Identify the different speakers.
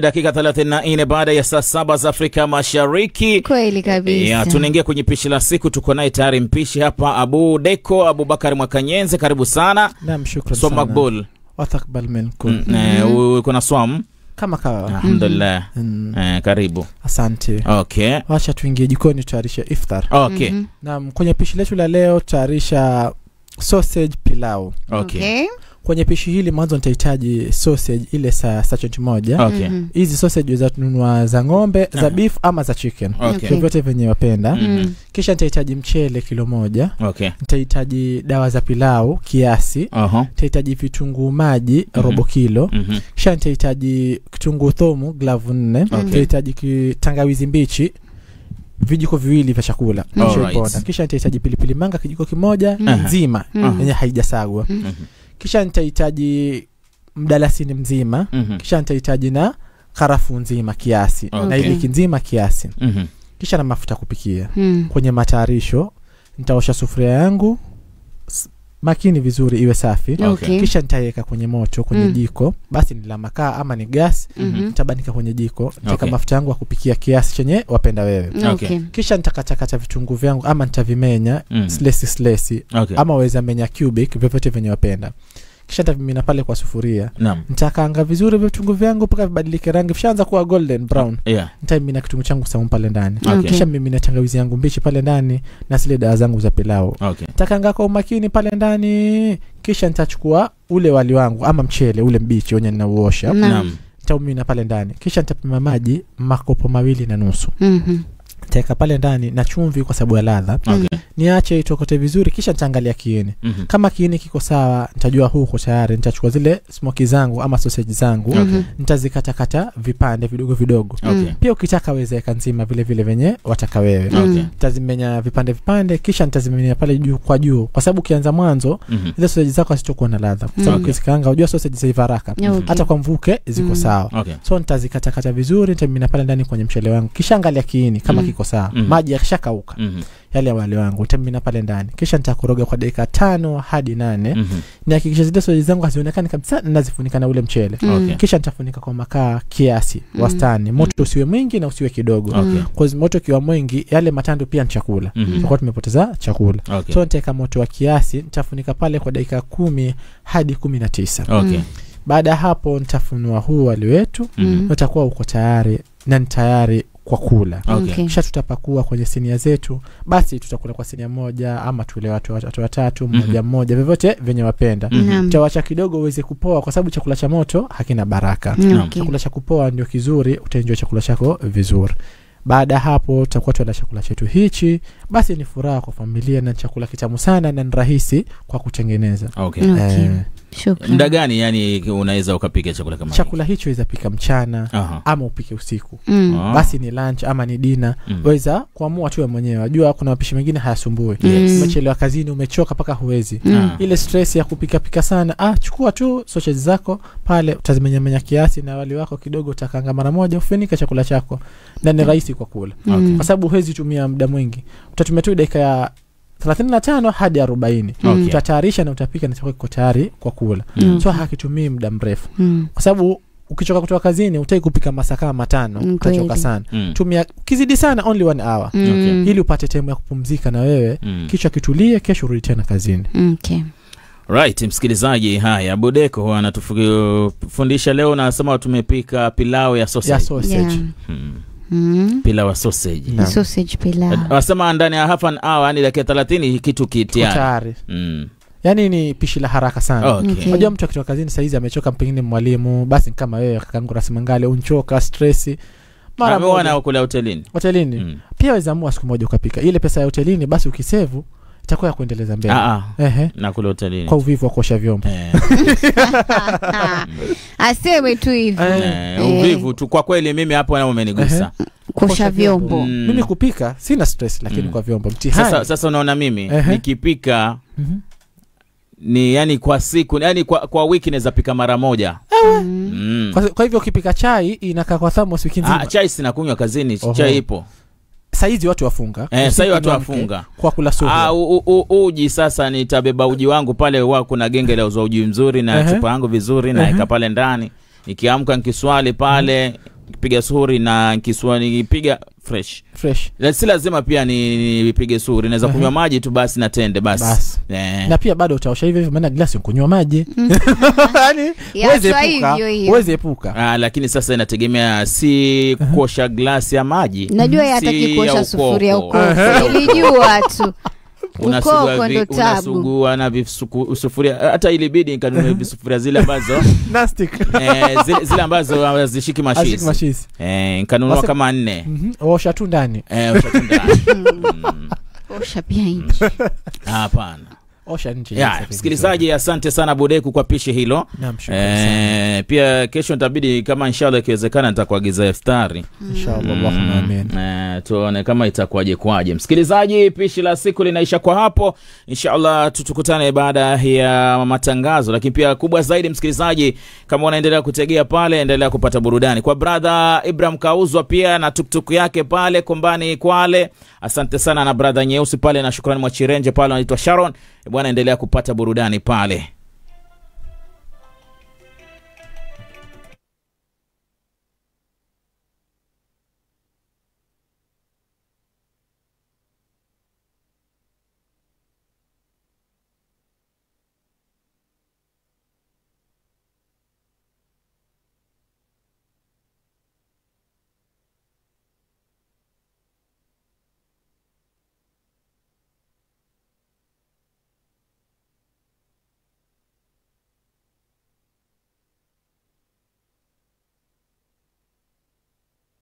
Speaker 1: Dakika 34 baada ya saa 7 za Afrika Mashariki.
Speaker 2: Kweli kabisa.
Speaker 1: Tunaingia kwenye pishi la siku. Tuko naye tayari mpishi hapa Abu Deko, Abubakar Mwakanyenze. Karibu sana.
Speaker 3: Naam, shukrani
Speaker 1: sana. Makbul.
Speaker 3: Watakbal minkum.
Speaker 1: Kuna swam?
Speaker 3: Kama kawa.
Speaker 1: Alhamdulillah. Karibu.
Speaker 3: Asante.
Speaker 1: Okay.
Speaker 3: Wacha tuingie jikoni tutayarisha iftar.
Speaker 1: Okay.
Speaker 3: Naam, kwenye pishi letu la leo tutayarisha sausage pilau.
Speaker 1: Okay.
Speaker 3: Kwenye pishi hili mwanzo nitahitaji sausage ile sachet moja.
Speaker 1: Okay.
Speaker 3: Hizi sausage za tununua za ng'ombe, za beef ama za chicken.
Speaker 1: Okay.
Speaker 3: Vyote venye wapenda. Kisha nitahitaji mchele kilo moja.
Speaker 1: Okay.
Speaker 3: Nitahitaji dawa za pilau kiasi. Nitahitaji vitunguu maji robo kilo. Kisha nitahitaji kitunguu thomu glavu 4. Nitahitaji tangawizi mbichi vijiko viwili vya chakula. Kisha nitahitaji pilipili manga kijiko kimoja nzima yenye haijasagwa. Kisha nitahitaji mdalasini mzima. Kisha nitahitaji na karafuu nzima kiasi. Na iliki nzima kiasi. Kisha na mafuta kupikia. Kwenye matayarisho nitaosha sufuria yangu makini vizuri iwe safi. Kisha nitaweka kwenye moto kwenye jiko. Basi ni la makaa ama ni gas. Nitabanika kwenye jiko. Nitaweka mafuta yangu ya kupikia kiasi chenye wapenda wewe. Kisha nitakatakata vitunguu vyangu ama nitavimenya slesi ama waweza menya cubic vyovyote venye wapenda. Kisha nitavimina pale kwa sufuria. Nitakaanga vizuri vitunguu vyangu mpaka vibadilike rangi, vishaanza kuwa golden brown. Nitamimina kitunguu changu saumu pale ndani. Kisha mimina tangawizi yangu mbichi pale ndani na zile dawa zangu za pilau. Nitakaanga kwa umakini pale ndani. Kisha nitachukua ule wali wangu ama mchele ule mbichi wenye ninauosha. Nitamimina pale ndani. Kisha nitapima maji makopo 2.5. Nitaweka pale ndani na chumvi kwa sababu ya ladha. Niache itokote vizuri, kisha nitaangalia kiini. Kama kiini kiko sawa, nitajua huko tayari. Nitachukua zile smoky zangu ama sausage zangu. Nitazikatakata vipande vidogo vidogo. Pia ukitaka weza eka nzima vile vile venye wataka wewe. Nitazimenya vipande kisha nitazimenya pale juu kwa juu. Kwa sababu ukianza mwanzo, zile sausage zako hazitakuwa na ladha. Kwa sababu ukizikaanga unajua sausage zaiva haraka. Hata kwa mvuke ziko sawa. So nitazikatakata vizuri, nitamimina pale ndani kwenye mchele wangu. Kisha angalia kiini kama kiko sawa. Maji yakishakauka yale wale wangu nitamimina pale ndani. Kisha nitakoroga kwa dakika 5 hadi 8. Nihakikisha zile sausage zangu hazionekani kabisa, ninazifunika na ule mchele. Kisha nitafunika kwa makaa kiasi wastani. Moto usiwe mwingi na usiwe kidogo. Kwa sababu moto kiwa mwingi yale matando pia ni chakula. Kwa tumepoteza chakula. So nitaweka moto wa kiasi, nitafunika pale kwa dakika 10 hadi 19. Baada hapo nitafunua huu wali wetu. Utakuwa uko tayari na ni tayari kwa kula. Kisha tutapakua kwenye sinia zetu. Basi tutakula kwa sinia moja ama tule watu watatu mmoja vyovyote venye wapenda. Tutawacha kidogo uweze kupoa kwa sababu chakula cha moto hakina baraka. Chakula cha kupoa ndio kizuri, utaenjoy chakula chako vizuri. Baada hapo tutakuwa tuna chakula chetu hichi. Basi ni furaha kwa familia na chakula kitamu sana na ni rahisi kwa kutengeneza.
Speaker 1: Muda gani yani unaweza ukapika chakula kama
Speaker 3: chakula hicho? Waweza pika mchana ama upike usiku. Basi ni lunch ama ni dinner. Waweza kuamua tu mwenyewe. Unajua kuna mapishi mengine hayasumbui. Umechelewa kazini, umechoka paka huwezi. Ile stress ya kupika sana, chukua tu sausage zako pale, utazimenya kiasi na wali wako kidogo, utakaanga mara moja, ufunika chakula chako na ni rahisi kwa kula. Kwa sababu huwezi tumia muda mwingi. Utatumia tu dakika ya 35 hadi 40. Utatayarisha na utapika na chakula kiko tayari kwa kula. So hakitumii muda mrefu. Kwa sababu ukichoka kutoka kazini utaki kupika masaa kama 5, utachoka sana. Tumia kizidi sana only 1 hour. Ili upate time ya kupumzika na wewe, kisha kitulie, kesho urudi tena kazini.
Speaker 1: Right, msikilizaji, haya Abu Deko anatufundisha leo na anasema tumepika pilau ya sausage. Pilau wa sausage.
Speaker 2: Sausage pilau.
Speaker 1: Wasema ndani ya half an hour yani dakika 30 kitu
Speaker 3: tayari. Yani ni pishi la haraka sana. Unajua mtu akitoka kazini saa hizi amechoka, pengine mwalimu, basi kama wewe kakangu Rasimangale unchoka, stress.
Speaker 1: Mara moja kula hotelini. Pia waweza amua siku moja ukapika. Ile pesa ya hotelini basi ukisevu itakuwa ya kuendeleza mbele. Na kula hotelini.
Speaker 3: Kwa uvivu wa kuosha vyombo.
Speaker 2: Aseme tu hivi.
Speaker 1: Uvivu tu kwa kweli mimi hapo na umenigusa.
Speaker 2: Kuosha vyombo.
Speaker 3: Mimi kupika sina stress, lakini kwa vyombo mtihani.
Speaker 1: Sasa unaona mimi nikipika ni yani kwa siku, yani kwa wiki naweza pika mara moja.
Speaker 3: Kwa hivyo ukipika chai inakaa kwa thermos wiki nzima.
Speaker 1: Chai sina kunywa kazini, chai ipo.
Speaker 3: Saizi watu wafunga.
Speaker 1: Sasa watu wafunga
Speaker 3: kwa kula supu.
Speaker 1: Uji sasa nitabeba uji wangu pale, kuna genge la uza uji mzuri na chupa yangu vizuri na eka pale ndani. Nikiamka nikiswali pale, nikipiga suhuri na nikiswali nikipiga fresh. Si lazima pia nipige suhuri, naweza kunywa maji tu basi na tende basi.
Speaker 3: Na pia bado utaosha hivyo maana glasi kunywa maji. Yaani uweze epuka.
Speaker 1: Lakini sasa inategemea si kuosha glasi ya maji.
Speaker 2: Najua yataki kuosha sufuria huko. Nilijua tu.
Speaker 1: Unasugua na sufuria, hata ilibidi nikanunue visufuria zile ambazo
Speaker 3: plastic
Speaker 1: zile ambazo hazishiki mashisi. Nikanunua kama 4.
Speaker 3: Osha tu ndani.
Speaker 2: Osha pia nje.
Speaker 1: Hapana.
Speaker 3: Osha nje.
Speaker 1: Msikilizaji, asante sana Budeku kwa pishi hilo. Pia kesho nitabidi kama inshallah ikiwezekana nitakuagiza iftari.
Speaker 3: Inshallah, amen.
Speaker 1: Tuone kama itakuwaje kwaje. Msikilizaji, pishi la siku linaisha kwa hapo. Inshallah tutukutane baada ya matangazo, lakini pia kubwa zaidi msikilizaji, kama unaendelea kutegea pale, endelea kupata burudani kwa brother Ibrahim Kauzwa pia na tuktuk yake pale Kombani Kwale. Asante sana na brother Nyeusi pale, na shukrani mwa Chirenje pale anaitwa Sharon. Bwana, endelea kupata burudani pale.